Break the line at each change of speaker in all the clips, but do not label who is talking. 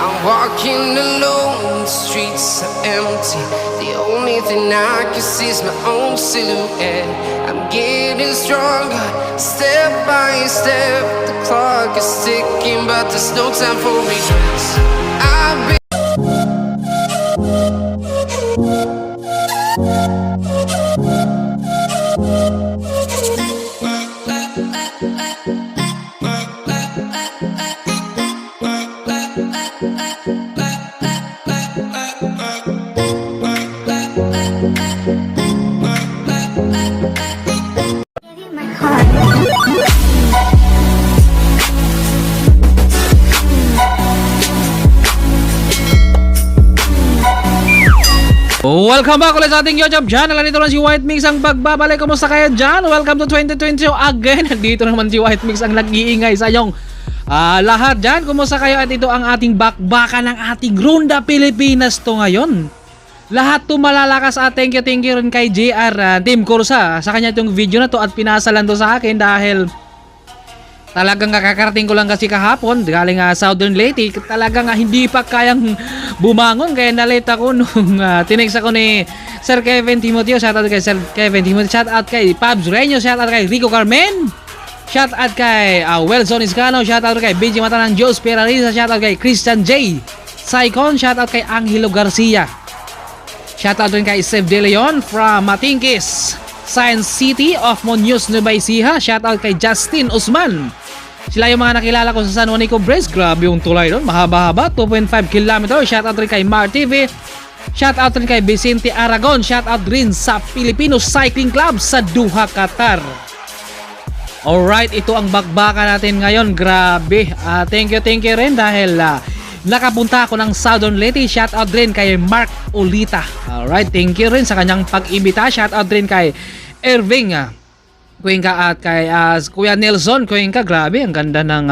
I'm walking alone, the streets are empty. The only thing I can see is my own silhouette. I'm getting stronger, step by step. The clock is ticking, but there's no time for regrets. I've been
welcome back ulit sa ating YouTube channel. Nandito lang si White Mix ang pagbabalik. Kumusta kayo dyan? Welcome to 2022 again. Nandito naman si White Mix ang nag-iingay sa inyong lahat dyan. Kumusta kayo? At ito ang ating bakbakan ng ating Ronda Pilipinas to ngayon. Lahat to malalakas at thank you rin kay JR Team Corsa sa kanya itong video na to at pinasalan to sa akin dahil talagang kakarating ko lang kasi kahapon galing Southern Leyte. Talagang hindi pa kayang bumangon kaya nalate ako nung tinext ako ni Sir Kevin Timoteo. Shoutout kay Sir Kevin Timoteo. Shoutout kay Pabs Reño. Shoutout kay Rico Carmen. Shoutout kay Welson Iscano. Shoutout kay Benji Mata ng Diyos Peralisa. Shoutout kay Christian J. Saicon. Shoutout kay Angelo Garcia. Shoutout rin kay Steve De Leon from Matingkis, Science City of Muñoz, Nueva Ecija. Shoutout kay Justin Usman. Sila yung mga nakilala ko sa San Juanico Bridge. Grabe yung tulay doon, mahaba-haba, 2.5 km. Shoutout rin kay Mar TV. Shoutout rin kay Vicente Aragon. Shoutout rin sa Filipino Cycling Club sa Doha, Qatar. Alright, ito ang bakbakan natin ngayon. Grabe, thank you rin dahil nakapunta ako ng Southern Leyte. Shoutout rin kay Mark Olita. Alright, thank you rin sa kanyang pag-imbita. Shoutout rin kay Irving Cuenca at kay Kuya Nelson Cuenca. Grabe, ang ganda ng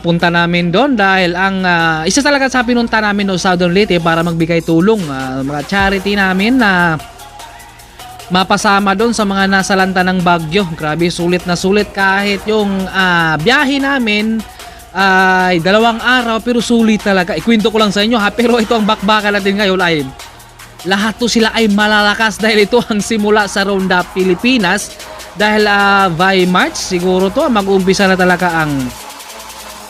punta namin doon dahil ang isa talaga sa pinunta namin no Southern Leyte para magbigay tulong mga charity namin na mapasama doon sa mga nasalanta ng bagyo. Grabe, sulit na sulit kahit yung biyahe namin ay 2 araw pero sulit talaga. Ikwento ko lang sa inyo pero ito ang bakbakan natin ngayon ay lahat to sila ay malalakas dahil ito ang simula sa Ronda Pilipinas. Dahil by March siguro to mag-umpisa na talaga ang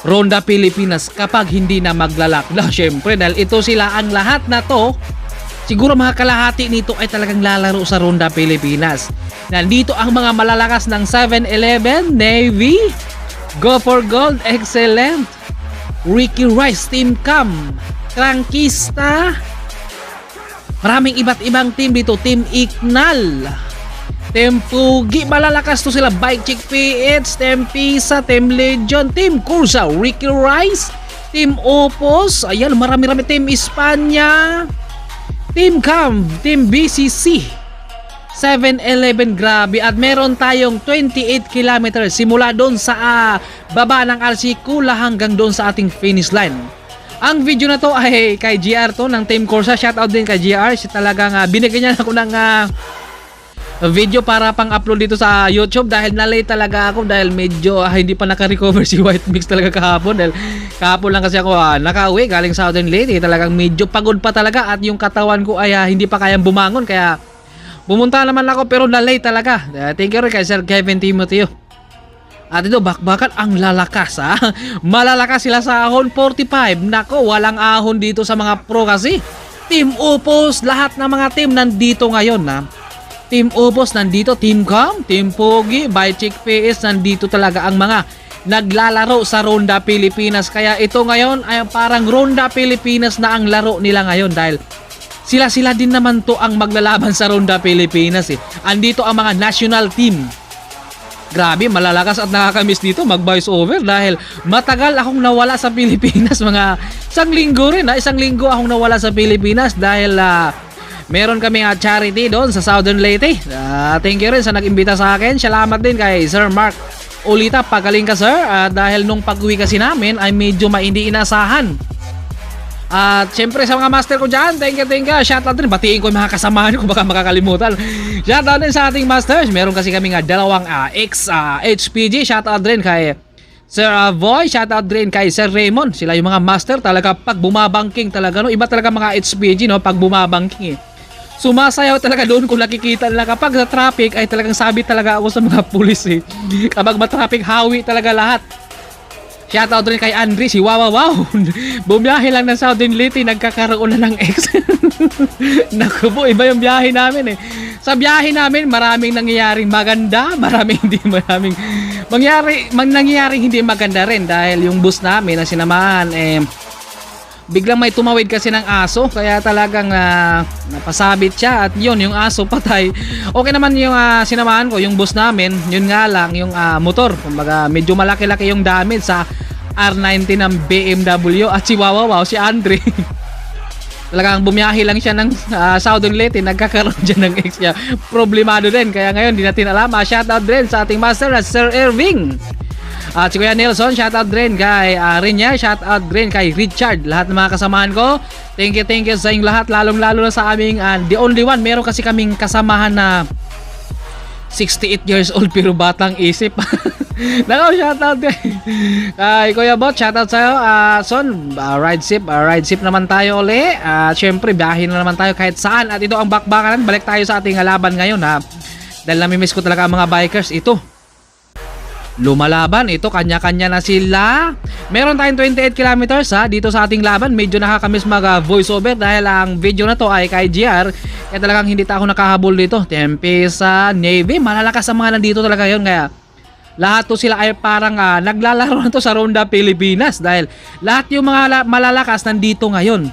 Ronda Pilipinas kapag hindi na maglalakda. Syempre dahil ito sila ang lahat na to, siguro mga kalahati nito ay talagang lalaro sa Ronda Pilipinas. Nandito ang mga malalakas ng 7-Eleven, Navy, Go for Gold, Excellent, Ricky Rice, Team Cam, Trankista, maraming iba't ibang team dito. Team Ignal, Team Pugi, malalakas to sila. Bike Chick PH, Team Pisa, Team Legion, Team Cursa, Ricky Rice, Team Opos, ayan marami-rami. Team Espanya, Team Cam, Team BCC, 7-Eleven. Grabe, at meron tayong 28 kilometers simula doon sa baba ng RC Kula hanggang doon sa ating finish line. Ang video na to ay kay GR to ng Team Corsa. Shoutout din kay GR. Siya talagang binigyan niya ako ng video para pang-upload dito sa YouTube dahil na-late talaga ako dahil medyo hindi pa naka-recover si White Mix talaga kahapon dahil kahapon lang kasi ako nakauwi galing Southern Leyte. Talagang medyo pagod pa talaga at yung katawan ko ay hindi pa kayang bumangon kaya pumunta naman ako pero na-late talaga. Thank you rin kay Sir Kevin Timoteo. At ito bakbakan ang lalakas malalakas sila sa ahon 45. Nako, walang ahon dito sa mga pro kasi. Team Opos, lahat ng mga team nandito ngayon Team Opos nandito, Team Cam, Team Pogi, Bike Chick PS, nandito talaga ang mga naglalaro sa Ronda Pilipinas. Kaya ito ngayon ay parang Ronda Pilipinas na ang laro nila ngayon dahil sila din naman to ang maglalaban sa Ronda Pilipinas Andito ang mga national team. Grabe, malalakas at nakakamiss dito mag-voice over dahil matagal akong nawala sa Pilipinas. Mga isang linggo akong nawala sa Pilipinas dahil meron kami charity doon sa Southern Leyte. Thank you rin sa nag-imbita sa akin. Salamat din kay Sir Mark Olita. Pagaling ka sir. Dahil nung pag-uwi kasi namin ay medyo hindi inasahan. At syempre sa mga master ko dyan, thank you. Shoutout din, batiin ko yung mga kasamahan ko, baka makakalimutan. Shoutout din sa ating masters. Meron kasi kami nga dalawang ex HPG. Shoutout din kay Sir Voy, shoutout din kay Sir Raymond. Sila yung mga master talaga pag bumabangking talaga, no? Iba talaga mga HPG, no? Pag bumabangking, eh. Sumasayaw talaga doon kung nakikita nila. Kapag sa traffic ay talagang sabit talaga ako sa mga pulis, eh. Kapag matraffic, hawi talaga lahat. Shoutout rin kay Andre, si wow. Bumiyahe lang ng Southern Leyte, nagkakaroon na ng ex. Naku po, iba yung biyahe namin, eh. Sa biyahe namin, maraming nangyayaring maganda, maraming nangyayaring hindi maganda rin dahil yung bus namin na sinamahan, eh, biglang may tumawid kasi ng aso, kaya talagang napasabit siya at yun, yung aso patay. Okay naman yung sinamahan ko, yung bus namin, yun nga lang yung motor, kumbaga medyo malaki-laki yung damage sa R90 ng BMW at si si Andre. Talagang bumiyahe lang siya ng Southern Leyte, nagkakaroon dyan ng ex niya. Problemado din, kaya ngayon di natin alam. Shoutout din sa ating master na Sir Irving. At si Kuya Nelson, shoutout din kay Rinya, shoutout din kay Richard. Lahat ng mga kasamahan ko, thank you sa inyong lahat. Lalong-lalo na sa aming the only one. Meron kasi kaming kasamahan na 68 years old pero batang isip. Nako, shoutout kay Kuya Bot, shoutout sa'yo. Son, ride sip naman tayo uli. Syempre, biyahin na naman tayo kahit saan. At ito ang bakbakaran. Balik tayo sa ating laban ngayon, ha. Dahil namimiss ko talaga ang mga bikers. Ito, lumalaban, ito kanya-kanya na sila. Meron tayong 28 kilometers, ha, dito sa ating laban. Medyo nakakamiss mag voiceover dahil ang video na to ay kay GR, kaya talagang hindi ako nakahabol dito. Tempesa, Navy, malalakas ang mga nandito talaga yun. Kaya lahat to sila ay parang naglalaro na to sa Ronda Pilipinas dahil lahat yung mga malalakas nandito ngayon.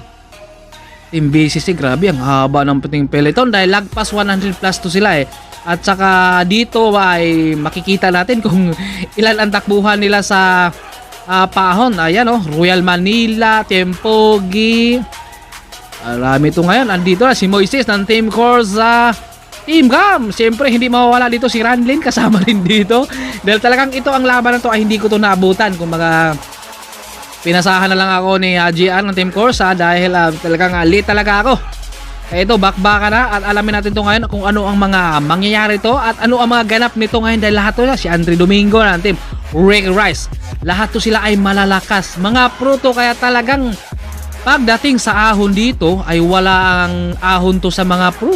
Team BCC, grabe ang haba ng puting peloton dahil lagpas 100 plus to sila, eh. At saka dito ay makikita natin kung ilan ang takbuhan nila sa pahon. Ayan, oh, Royal Manila, Tempogi. Marami ito ngayon. Andito na si Moises ng Team Corsa, Team Gam. Siyempre hindi mawawala dito si Ranlin, kasama rin dito. Dahil talagang ito ang laban na to ay hindi ko to naabutan. Kung pinasahan na lang ako ni GR ng Team Corsa dahil talagang late talaga ako. Ito, bakbaka na at alamin natin to ngayon kung ano ang mga mangyayari to at ano ang mga ganap nito ngayon dahil lahat to si Andre Domingo ng Team Rick Rice. Lahat to sila ay malalakas. Mga pro to, kaya talagang pagdating sa ahon dito ay wala ang ahon to sa mga pro.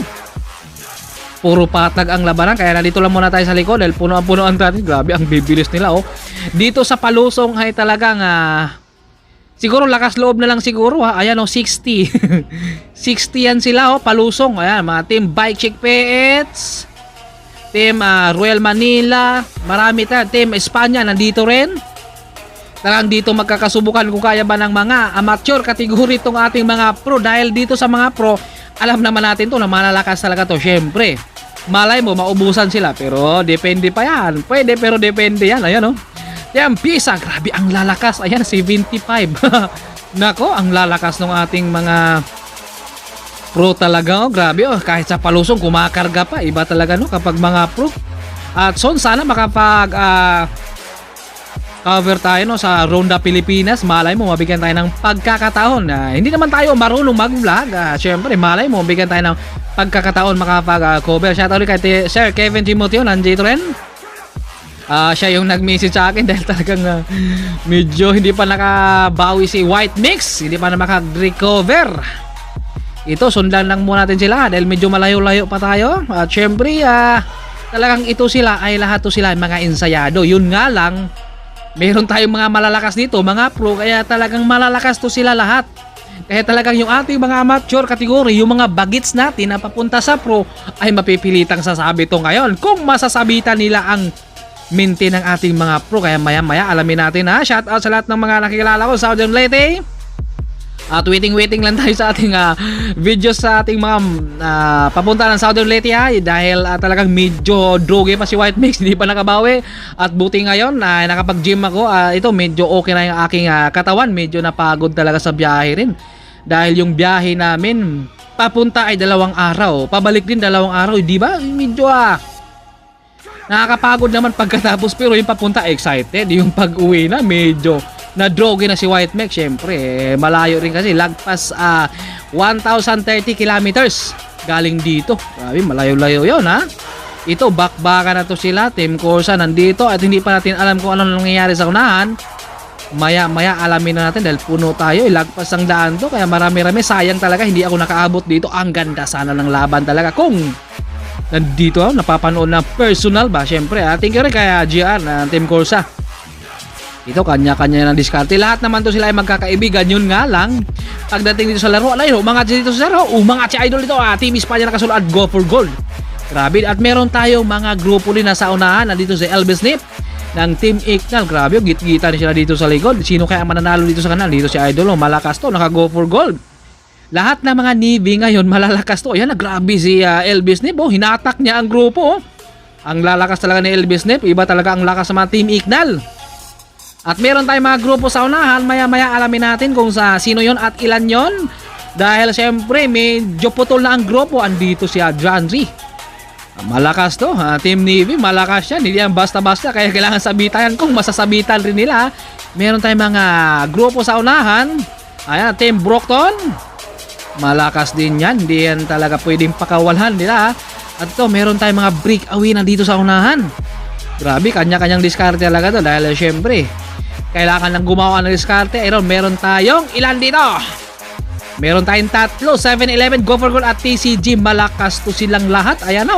Puro patag ang labanan, kaya nandito lang muna tayo sa likod dahil puno ang traffic. Grabe, ang bibilis nila, oh. Dito sa Palusong ay talagang siguro lakas loob na lang siguro, ha. Ayan, oh, 60. 60 yan sila, oh, Palusong. Ayan, mga Team Bike Chick PH, Team Royal Manila, marami tayo. Team Espanya nandito rin. Talagang dito magkakasubukan kung kaya ba ng mga amateur category itong ating mga pro. Dahil dito sa mga pro, alam naman natin to na malalakas talaga to. Syempre, malay mo maubusan sila, pero depende pa yan. Pwede pero depende yan. Ayan, oh. Yan, Pisa, grabe ang lalakas. Ayan, 75. Nako, ang lalakas ng ating mga pro talaga, oh. Grabe, oh. Kahit sa Palusong kumakarga pa. Iba talaga, no, kapag mga pro. At so, sana makapag cover tayo, no, sa Ronda Pilipinas. Malay mo mabigyan tayo ng pagkakataon. Hindi naman tayo marunong mag-vlog. Syempre, malay mo mabigyan tayo ng pagkakataon makapag-cover. Shoutout ulit kay Sir Kevin Timoteo, nandito rin. Siya yung nag-message sa akin dahil talagang medyo hindi pa nakabawi si White Mix, hindi pa na makag-recover. Ito, sundan lang muna natin sila dahil medyo malayo-layo pa tayo. At syempre, talagang ito sila ay lahat to sila ay mga ensayado. Yun nga lang, meron tayong mga malalakas dito, mga pro, kaya talagang malalakas to sila lahat. Kaya talagang yung ating mga amateur category, yung mga bagets natin na papunta sa pro ay mapipilitang sasabi to ngayon kung masasabitan nila ang minti ng ating mga pro. Kaya maya-maya alamin natin, ha. Shout out sa lahat ng mga nakikilala ko sa Southern Leyte. At waiting lang tayo sa ating videos sa ating mga papunta ng Southern Leyte, ha. Dahil talagang medyo droge pa si White Mix, hindi pa nakabawi. At buti ngayon nakapag-gym ako. Ito medyo okay na yung aking katawan. Medyo napagod talaga sa biyahe rin. Dahil yung biyahe namin papunta ay 2 araw, pabalik din 2 araw, di ba? Medyo nakakapagod naman pagkatapos, pero yung papunta excited. Yung pag-uwi na medyo na-droge na si White Mech. Syempre, malayo rin kasi. Lagpas 1,030 kilometers galing dito. Grabe, malayo-layo yun, ha? Ito, bakbakan na to sila. Team Corsa nandito at hindi pa natin alam kung ano nangyayari sa unahan. Maya alamin na natin dahil puno tayo. Ilagpas ang daan to. Kaya marami-rami. Sayang talaga. Hindi ako nakaabot dito. Ang ganda sana ng laban talaga. Kung nandito ako, napapanood na personal ba? Siyempre, thank you rin kaya GR na Team Corsa. Ito, kanya-kanya ng diskarte. Lahat naman to sila ay magkakaibigan. Yun nga lang, pagdating dito sa laro, umangat dito sa laro. Umangat si Idol dito. Team Espanya nakasulad. Go for gold. Grabe. At meron tayong mga grupo din na sa unahan. Nandito si Elvis Nip ng Team Ignal. Grabe. Git-gita rin sila dito sa likod. Sino kaya mananalo dito sa kanal? Dito si Idol. Malakas to. Naka-go for gold. Lahat ng mga Navy ngayon malalakas to. Ayan, grabe si Elvis Nip. Hinatak niya ang grupo. Ang lalakas talaga ni Elvis Nip. Iba talaga ang lakas sa mga Team Ignal. At meron tayong mga grupo sa unahan. Maya-maya alamin natin kung sino yon at ilan yon. Dahil siyempre medyo putol na ang grupo. Andito si John Z. Malakas to. Team Navy malakas yan. Hindi yan basta-basta. Kaya kailangan sabitan kung masasabitan rin nila. Meron tayong mga grupo sa unahan. Ayan, Team Brockton. Malakas din yan. Hindi yan talaga pwedeng pakawalhan nila. At ito, meron tayong mga breakaway na dito sa unahan. Grabe, kanya-kanyang diskarte talaga to. Dahil syempre kailangan lang gumawa ng diskarte. Meron tayong ilan dito? Meron tayong tatlo. 7-Eleven, Go for Gold at TCG. Malakas to silang lahat. Ayan na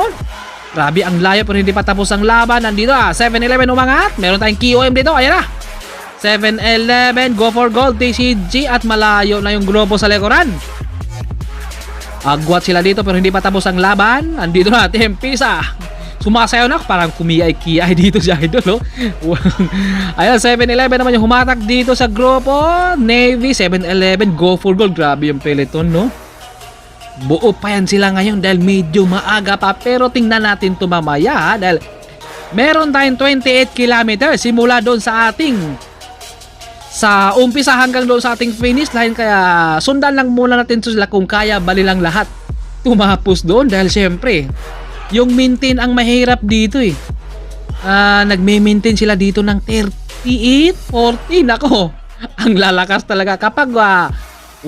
Grabe, ang layo pero hindi pa tapos ang laban. Nandito 7-Eleven umangat. Meron tayong KOM dito. Ayan na. 7-Eleven, Go for Gold, TCG. At malayo na yung grupo sa likuran. Agwat sila dito pero hindi pa tapos ang laban. Nandito na, Team Pisa. Sumasayaw na parang kumiyay-kiyay dito si Idol. Ayan, 7-Eleven naman yung humatak dito sa grupo. Navy, 7-Eleven, Go for Gold. Grabe yung peloton, no? Buo pa yan sila ngayon dahil medyo maaga pa. Pero tingnan natin ito mamaya dahil meron tayong 28 kilometers simula doon sa umpisa hanggang doon sa ating finish line. Kaya sundan lang muna natin sila kung kaya bali lang lahat tumapos doon dahil syempre yung maintain ang mahirap dito nagme-maintain sila dito ng 38, 40. Nako, ang lalakas talaga. Kapag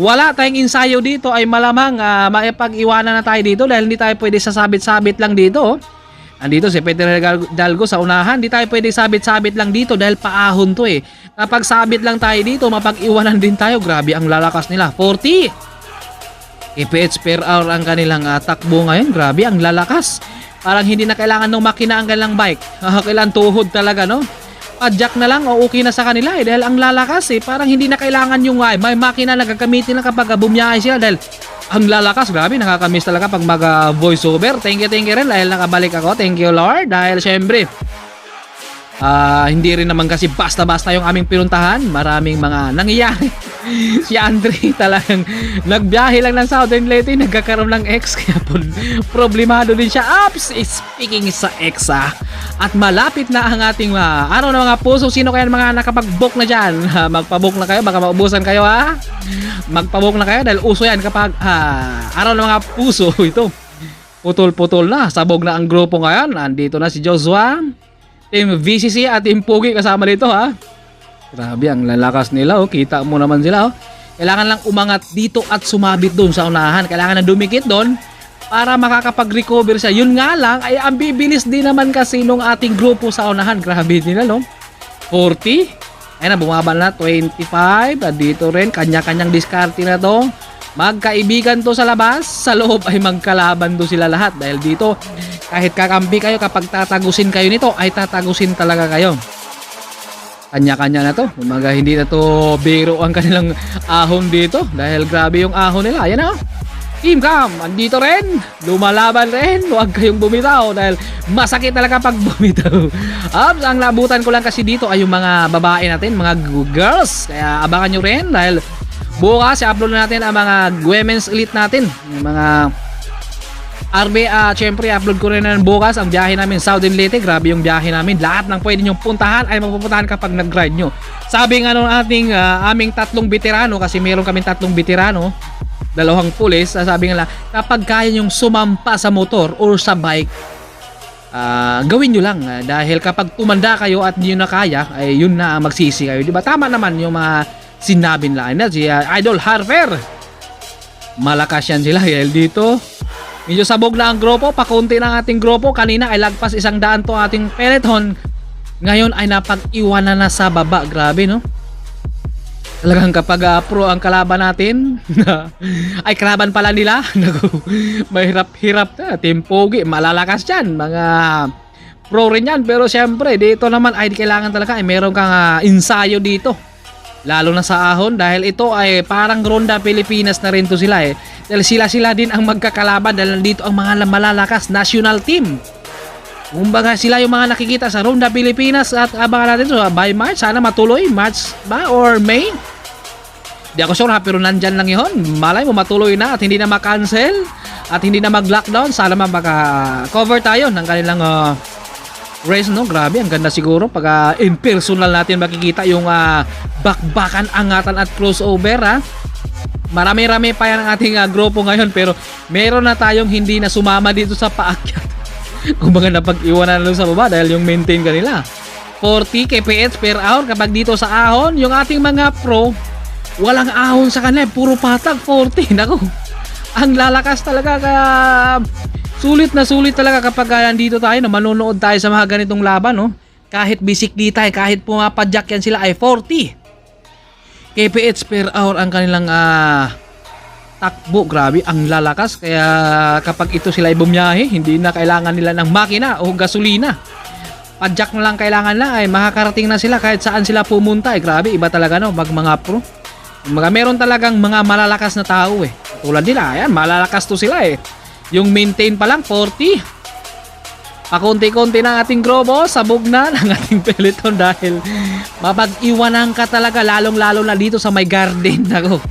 wala tayong ensayo dito ay malamang maipag-iwanan na tayo dito dahil hindi tayo pwede sasabit-sabit lang dito. Andito si Peter Hidalgo sa unahan. Hindi tayo pwede sabit-sabit lang dito dahil paahon to Kapag sabit lang tayo dito, mapag-iwanan din tayo. Grabe ang lalakas nila. 40 kph per hour ang kanilang takbo ngayon. Grabe ang lalakas. Parang hindi na kailangan ng makina ang kanilang bike. Kailangan tuhod talaga, no? Padjak na lang o okay na sa kanila dahil ang lalakas Parang hindi na kailangan yung may makina na gagamitin lang kapag bumiyahe sila dahil ang lalakas. Grabe, nakakamiss talaga pag mag voiceover. Thank you rin dahil nakabalik ako. Thank you Lord dahil syempre hindi rin naman kasi basta-basta yung aming pinuntahan. Maraming mga nangyayari. Si Andre talagang nagbiyahe lang ng Southern Leyte, nagkakaroon ng ex kaya problemado din siya. Speaking sa ex at malapit na ang ating araw ng mga puso. Sino kaya mga nakapag-book na dyan? Magpa-book na kayo, baka maubusan kayo magpa-book na kayo dahil uso yan kapag araw ng mga puso. Ito putol-putol na, sabog na ang grupo ngayon. Andito na si Joshua, Team VCC at Team Pugi kasama dito Grabe, ang lalakas nila kita mo naman sila Kailangan lang umangat dito at sumabit doon sa unahan. Kailangan na dumikit doon para makakapag-recover siya. Yun nga lang ay ang bibilis din naman kasi nung ating grupo sa unahan. Grabe nila 40. Ayun na, bumaba na 25. At dito rin kanya-kanyang diskarte na to. Magkaibigan to sa labas, sa loob ay magkalaban do sila lahat. Dahil dito kahit kakampi kayo, kapag tatagusin kayo nito ay tatagusin talaga kayo. Kanya-kanya na to. Umaga hindi na to biro ang kanilang ahon dito. Dahil grabe yung ahon nila. Ayan Team Cam, andito rin. Lumalaban rin. Huwag kayong bumitaw. Dahil masakit talaga pag bumitaw. Ang nabutan ko lang kasi dito ay yung mga babae natin. Mga girls. Kaya abangan nyo rin. Dahil bukas i-upload natin ang mga women's elite natin. Yung mga RB, syempre upload ko rin na bukas ang biyahe namin Southern Leyte. Grabe yung biyahe namin. Lahat ng pwede nyong puntahan ay mapupuntahan kapag nag-ride nyo. Sabi nga nung aming tatlong veterano, kasi meron kaming tatlong veterano, 2 pulis, sabi nga lang, kapag kaya nyong sumampa sa motor or sa bike, gawin nyo lang. Dahil kapag tumanda kayo at hindi nyo na kaya, ay yun na magsisi kayo. Diba? Tama naman yung mga sinabi nila. Si Idol Harper. Malakas yan sila. Dahil dito, Medyo sabog na ang grupo, pakunti na ang ating grupo. Kanina ay lagpas 100 to ating peloton. Ngayon ay napag-iwanan na sa baba. Grabe, no? Talagang kapag pro ang kalaban natin, ay kalaban pala nila. Naku, mahirap-hirap na. Team Pogi, malalakas yan. Mga pro rin yan. Pero syempre, dito naman ay kailangan talaga ay meron kang ensayo dito. Lalo na sa ahon dahil ito ay parang Ronda Pilipinas na rin to sila eh. Dahil sila din ang magkakalaban dahil nandito ang mga malalakas national team. Kumbaga sila yung mga nakikita sa Ronda Pilipinas at abangan natin so by March. Sana matuloy. March ba or May? Di ako sure ha pero nandyan lang yun. Malay mo matuloy na at hindi na makancel at hindi na mag-lockdown. Sana maka-cover tayo ng kanilang race, no? Grabe, ang ganda siguro pag in personal natin makikita yung bakbakan, angatan at crossover ha. Marami-rami pa yan ang ating grupo ngayon pero meron na tayong hindi na sumama dito sa paakyat. Kumbaga napag-iwanan lang sa baba dahil yung maintain kanila 40 kph per hour kapag dito sa ahon. Yung ating mga pro walang ahon sa kanila, puro patag 40. Naku, ang lalakas talaga kaya sulit talaga kapag nandito tayo na manonood tayo sa mga ganitong laban, no? Kahit bisikli tayo, kahit pumapadyak yan sila ay 40 kph per hour ang kanilang takbo. Grabe, ang lalakas. Kaya kapag ito sila ay bumiyahe, hindi na kailangan nila ng makina o gasolina. Padyak na lang kailangan na ay makakarating na sila kahit saan sila pumunta. Grabe, iba talaga, no? Mga pro. Meron talagang mga malalakas na tao eh. Tulad nila, ayan, malalakas to sila eh. Yung maintain pa lang 40. Pakunti-kunti na ating grupo, sabog na ng ating peloton dahil mapag-iwanan ka talaga lalong-lalo na dito sa may garden. Ako.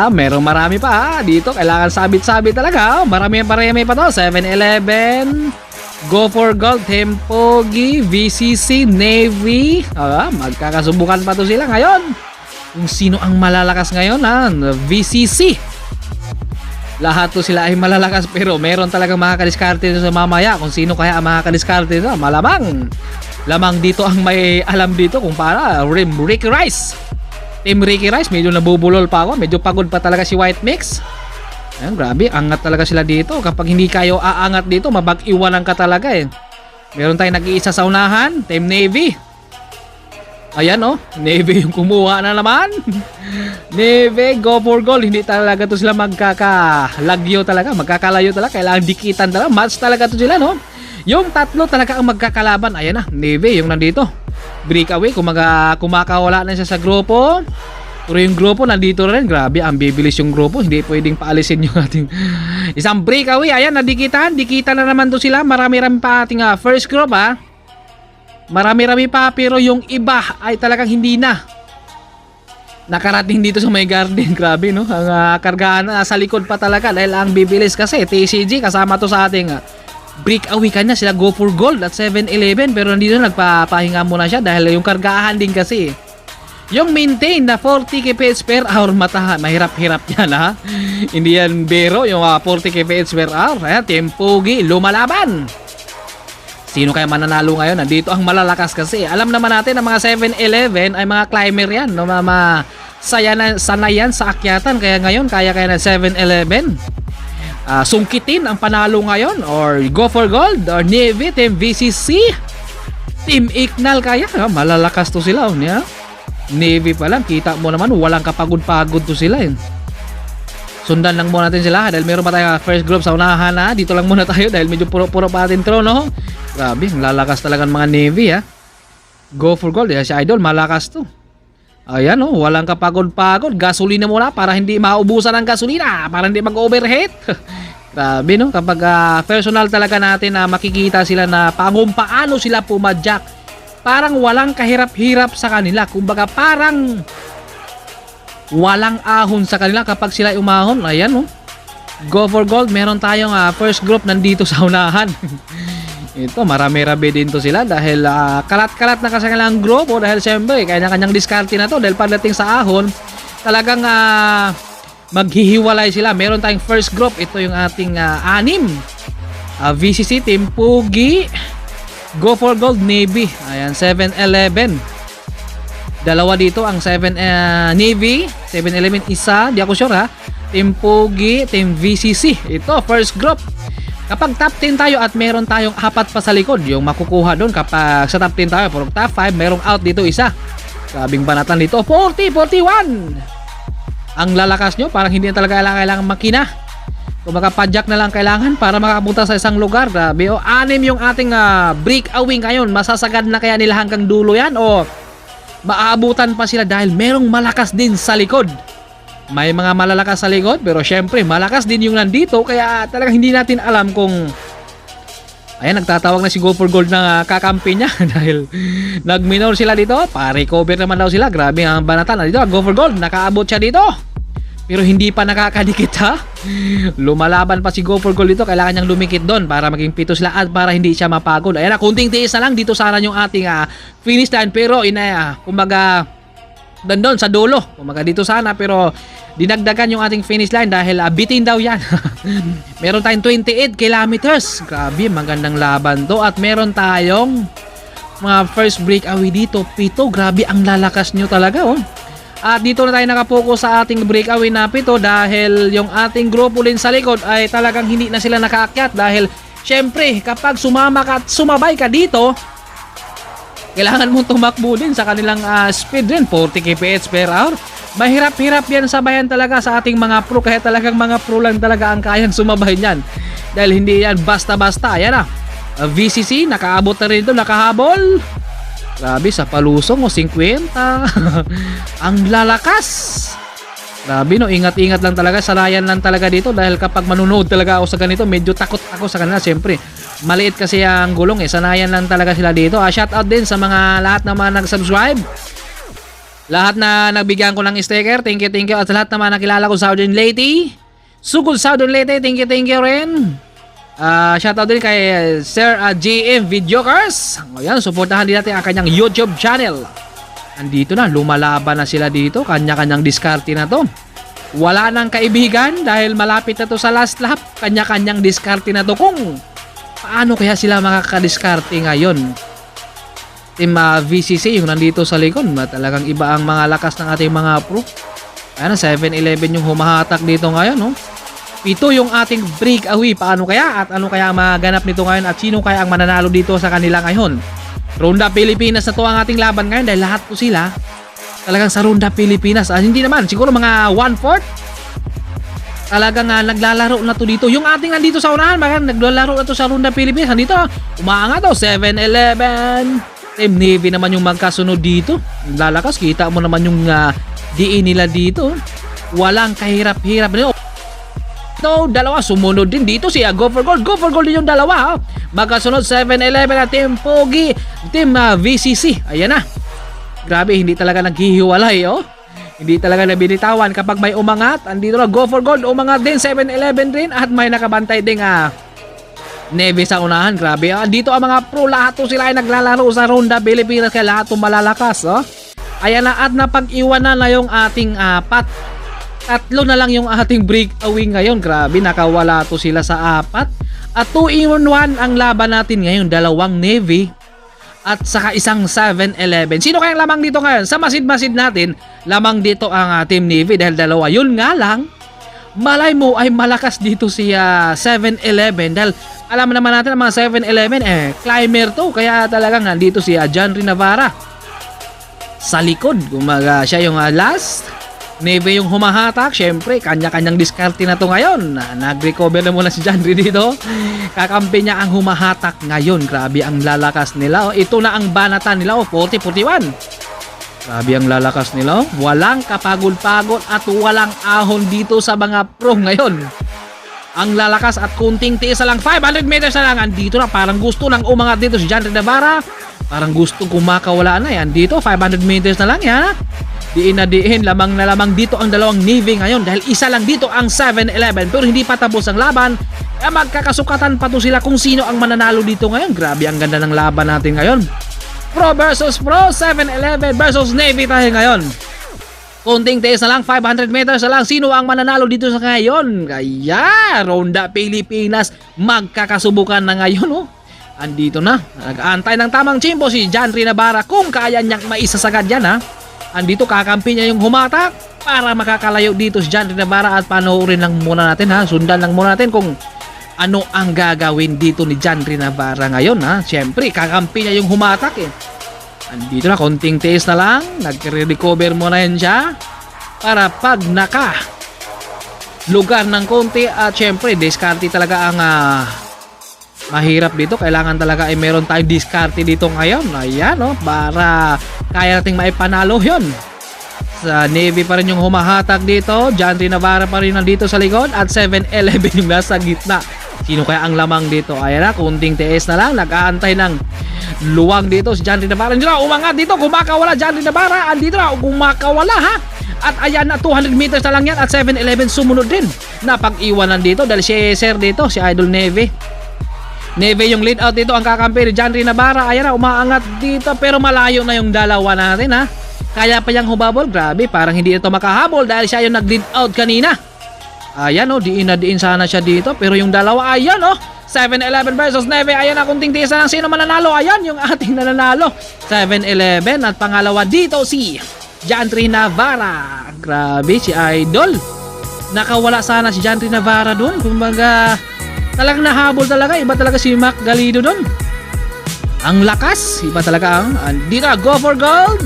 Merong marami pa dito. Kailangan sabit-sabit talaga. Marami pa to. 7-Eleven, Go for Gold, Tempogi, VCC, Navy. Magkakasubukan pa to sila ngayon. Kung sino ang malalakas ngayon VCC. Lahat to sila ay malalakas pero meron talagang makakadiskarte sa mamaya. Kung sino kaya ang makakadiskarte na malamang. Lamang dito ang may alam dito kung para Ricky Rice. Team Ricky Rice, medyo nabubulol pa ako. Medyo pagod pa talaga si White Mix. Ayan, grabe, angat talaga sila dito. Kapag hindi kayo aangat dito, mabag-iwanan ka talaga eh. Meron tayong nag-iisa sa unahan, Team Navy. Ayan Navy yung kumuha na naman. Navy, Go for Gold. Hindi talaga to sila magkakalagyo talaga. Magkakalayo talaga. Kailangan dikitan talaga. Match talaga to sila, no? Yung tatlo talaga ang magkakalaban. Ayan na, Navy yung nandito. Breakaway, kumakawala na siya sa grupo. Pero yung grupo nandito rin. Grabe, ang bibilis yung grupo. Hindi pwedeng paalisin yung ating isang breakaway. Ayan, nadikitan. Dikitan na naman to sila. Marami-rami pa ating first group Marami-rami pa pero yung iba ay talagang hindi na nakarating dito sa may garden. Grabe, no? Ang kargaan sa likod pa talaga dahil ang bibilis kasi TCG kasama to sa ating breakaway kanya. Sila Go for Gold at 7-Eleven pero nandito nagpapahinga muna siya dahil yung kargahan din kasi. Yung maintain na 40 kph per hour mahirap-hirap yan Hindi yan bero yung 40 kph per hour. Ayan, Tempogi lumalaban. Sino kaya mananalo ngayon? Nandito ang malalakas kasi. Alam naman natin na mga 7-Eleven ay mga climber yan. No? Sanayan sa akyatan. Kaya ngayon, kaya na 7-Eleven. Sungkitin ang panalo ngayon. Or Go for Gold. Or Navy, Team VCC. Team Ignal kaya. Malalakas to sila. Navy pa lang. Kita mo naman, walang kapagod-pagod to sila. Sundan lang muna natin sila dahil meron pa tayong first group sa unahan Dito lang muna tayo dahil medyo puro-puro pa atin trono. Grabe, lalakas talaga ng mga Navy Go for Gold, si Idol, malakas to. Ayan walang kapagod-pagod. Gasolina muna para hindi maubusan ng gasolina, para hindi mag-overheat. Grabe kapag personal talaga natin na makikita sila na paano sila pumadyak. Parang walang kahirap-hirap sa kanila. Kumbaga parang walang ahon sa kanila kapag sila umahon. Ayan Go for Gold, meron tayong first group nandito sa unahan. Ito, marami-rabi din to sila dahil kalat-kalat na kasi kanilang grupo dahil siyempre kanya-kanyang diskarte na to dahil pagdating sa ahon talagang maghihiwalay sila. Meron tayong first group, ito yung ating anim. VCC, Team Pugi, Go for Gold, Navy. Ayan, 7-Eleven. Dalawa dito ang 7 Navy, 7-Eleven isa, di ako sure Team Pogi, Team VCC. Ito, first group. Kapag top 10 tayo at meron tayong apat pa sa likod, yung makukuha doon kapag sa top 10 tayo, pero top 5, merong out dito isa. Grabing banatan dito. 40, 41. Ang lalakas nyo, parang hindi na talaga kailangan makina. Kung makapadyak na lang kailangan para makapunta sa isang lugar. Grabe, o 6 yung ating breakaway ngayon. Masasagad na kaya nila hanggang dulo yan o maaabutan pa sila dahil merong malakas din sa likod. May mga malalakas sa likod pero syempre malakas din yung nandito kaya talagang hindi natin alam kung ayan, nagtatawag na si Go for Gold na kakampi niya dahil nag-minor sila dito. Pa-recover naman daw sila. Grabe ang banatan. Dito, Go for Gold. Nakaabot siya dito. Pero hindi pa nakakadikit ha. Lumalaban pa si Go for Gold dito. Kailangan niyang lumikit doon para maging pito sila at para hindi siya mapagod. Ayan na, kunting tiis na lang. Dito sana yung ating finish line. Pero kumbaga doon sa dulo. Kumbaga dito sana pero dinagdagan yung ating finish line dahil bitin daw yan. Meron tayong 28 kilometers. Grabe, magandang laban to. At meron tayong mga first breakaway dito. 7. Grabe, ang lalakas nyo talaga oh. At dito na tayo nakapokus sa ating breakaway na 7 dahil yung ating grupo din sa likod ay talagang hindi na sila nakaakyat dahil syempre kapag sumama ka at sumabay ka dito, kailangan mong tumakbo din sa kanilang speed din, 40 kph per hour. Mahirap-hirap yan sabayan talaga sa ating mga pro, kaya talagang mga pro lang talaga ang kayang sumabay niyan. Dahil hindi yan basta-basta. Ayan na, VCC, nakaabot na rin ito, nakahabol. Grabe, sa palusong 50. Ang lalakas. Grabe no, ingat-ingat lang talaga, sanayan lang talaga dito dahil kapag manunood talaga ako sa ganito, medyo takot ako sa kanila. Siyempre, maliit kasi ang gulong sanayan lang talaga sila dito. Shout out din sa mga lahat na mga nag-subscribe. Lahat na nagbigyan ko ng sticker, thank you. At sa lahat naman nakilala ko sa Southern Leyte, Sugod Southern Leyte, thank you rin. Shout out din kay Sir GM Videocars. Ayan, supportahan din natin ang kanyang YouTube channel. Andito na, lumalaban na sila dito. Kanya-kanyang diskarte na to. Wala nang kaibigan dahil malapit na to sa last lap. Kanya-kanyang diskarte na to. Kung paano kaya sila makakadiskarte ngayon? Team VCC yung nandito sa likod. Talagang iba ang mga lakas ng ating mga pro. Ayan, 7-11 yung humahatak dito ngayon. No? Ito yung ating breakaway. Paano kaya? At ano kaya ang maganap nito ngayon? At sino kaya ang mananalo dito sa kanila ngayon? Ronda Pilipinas na to ang ating laban ngayon dahil lahat po sila talagang sa Ronda Pilipinas. Hindi naman, siguro mga 1/4 talagang naglalaro na to dito. Yung ating nandito sa unahan, naglalaro na to sa Ronda Pilipinas. Nandito, umaangat to, 7-11. Team Navy naman yung magkasunod dito. Lalakas, kita mo naman yung diin nila dito. Walang kahirap-hirap nila. Ito, dalawa, sumunod din dito siya. Go for Gold. Go for Gold din yung dalawa. Magkasunod 7-11 na Team Pogi, Team VCC. Ayan na. Grabe, hindi talaga naghihiwalay. Hindi talaga nabinitawan kapag may umangat. Andito na, Go for Gold. Umangat din, 7-11 din. At may nakabantay din Navy sa unahan. Grabe. Dito ang mga pro. Lahat to sila ay naglalaro sa Ronda Pilipinas. Kaya lahat to malalakas. Ayan na, at napag-iwanan na yung ating apat. Tatlo na lang yung ating breakaway ngayon. Grabe, nakawala to sila sa apat. At 2-in-1 ang laban natin ngayon. 2 Navy at saka isang 7-11. Sino kayang lamang dito ngayon? Sa masid-masid natin, lamang dito ang Team Navy dahil 2. Yun nga lang, malay mo ay malakas dito si 7-11 dahil alam naman natin ang mga 7-11 climber to. Kaya talagang nandito si Janry Navarra sa likod. Kumaga siya yung last Navy yung humahatak. Syempre, kanya-kanyang diskarte na to ngayon. Nag-recover na muna si Janry dito. Kakampi niya ang humahatak ngayon. Grabe ang lalakas nila. Ito na ang banatan nila. 40-41. Grabe ang lalakas nila. Walang kapagod-pagod at walang ahon dito sa mga pro ngayon. Ang lalakas at kunting tiis na lang. 500 meters na lang. Andito na. Parang gusto lang umangat dito si Janry Navarra. Parang gusto kumakawala na yan. Dito, 500 meters na lang yan. Diin na diin, lamang na lamang dito ang 2 Navy ngayon dahil isa lang dito ang 7-11 pero hindi pa tapos ang laban. Magkakasukatan pa to sila kung sino ang mananalo dito ngayon. Grabe ang ganda ng laban natin ngayon. Pro versus Pro, 7-11 versus Navy tayo ngayon. Kunting tiis na lang, 500 meters na lang. Sino ang mananalo dito sa ngayon? Kaya, Ronda Pilipinas magkakasubukan na ngayon. Andito na, nag-aantay ng tamang chimpo si Janry Navarra kung kaya niyang maisasagad yan Andito kakampi niya yung humatak. para makakalayo dito si John Rinabara at panoorin lang muna natin ha. Sundan lang muna natin kung ano ang gagawin dito ni John Rinabara ngayon ha. Siyempre, kakampi niya yung humatak eh. Andito na, konting tiis na lang. Nag-recover muna yan siya. Para pag naka lugar ng konti at siyempre, diskarte talaga ang mahirap dito. Kailangan talaga ay meron tayong diskarte dito ngayon. Ayan para kaya nating maipanalo yun. Sa Navy pa rin yung humahatak dito. John Rinabara pa rin nandito sa likod. At 7-11 yung nasa gitna. Sino kaya ang lamang dito? Ayan na, kunting TS na lang. Nag-aantay ng luwang dito si John Rinabara. Andito na, umangat dito. Kumakawala John Rinabara. Andito na, kumakawala ha. At ayan na, 200 meters na lang yan. At 7-11 sumunod din. Napag-iwanan dito dahil si Sir dito, si Idol Neve. Neve yung lead out dito. Ang kakampi ni John Rinabara. Ayan na, umaangat dito. Pero malayo na yung dalawa natin ha. Kaya pa yung hubabol. Grabe, parang hindi ito makahabol dahil siya yung nag-lead out kanina. Ayan diin na diin sana siya dito. Pero yung dalawa, ayan 7-11 versus Neve. Ayan na, kunting tisa ng sino mananalo. Ayan yung ating nananalo. 7-11 at pangalawa dito si John Rinabara. Grabe, si Idol. Nakawala sana si John Rinabara dun. Kumbaga, talagang nahabol talaga. Iba talaga si Mac Galido dun. Ang lakas. Iba talaga ang andito, go for gold.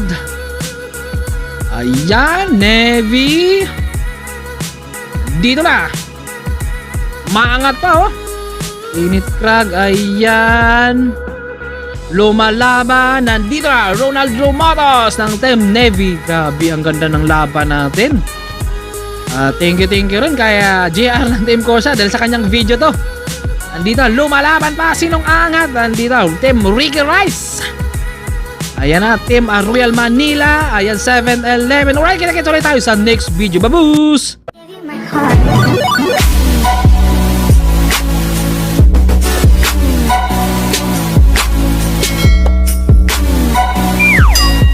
Ayan, Navy. Dito na. Maangat pa Init Krag, ayan. Lumalaban. Nandito na, Ronald Romatos ng Team Navy. Grabe, ang ganda ng laban natin. Thank you rin kaya JR ng Team Corsa dahil sa kanyang video to. Nandito, lumalaban pa. Sinong angat? Nandito, Team Ricky Rice. Ayan na, Team Royal Manila. Ayan, 7-11. Alright, kita-kita ulit tayo sa next video. Baboos!
My heart.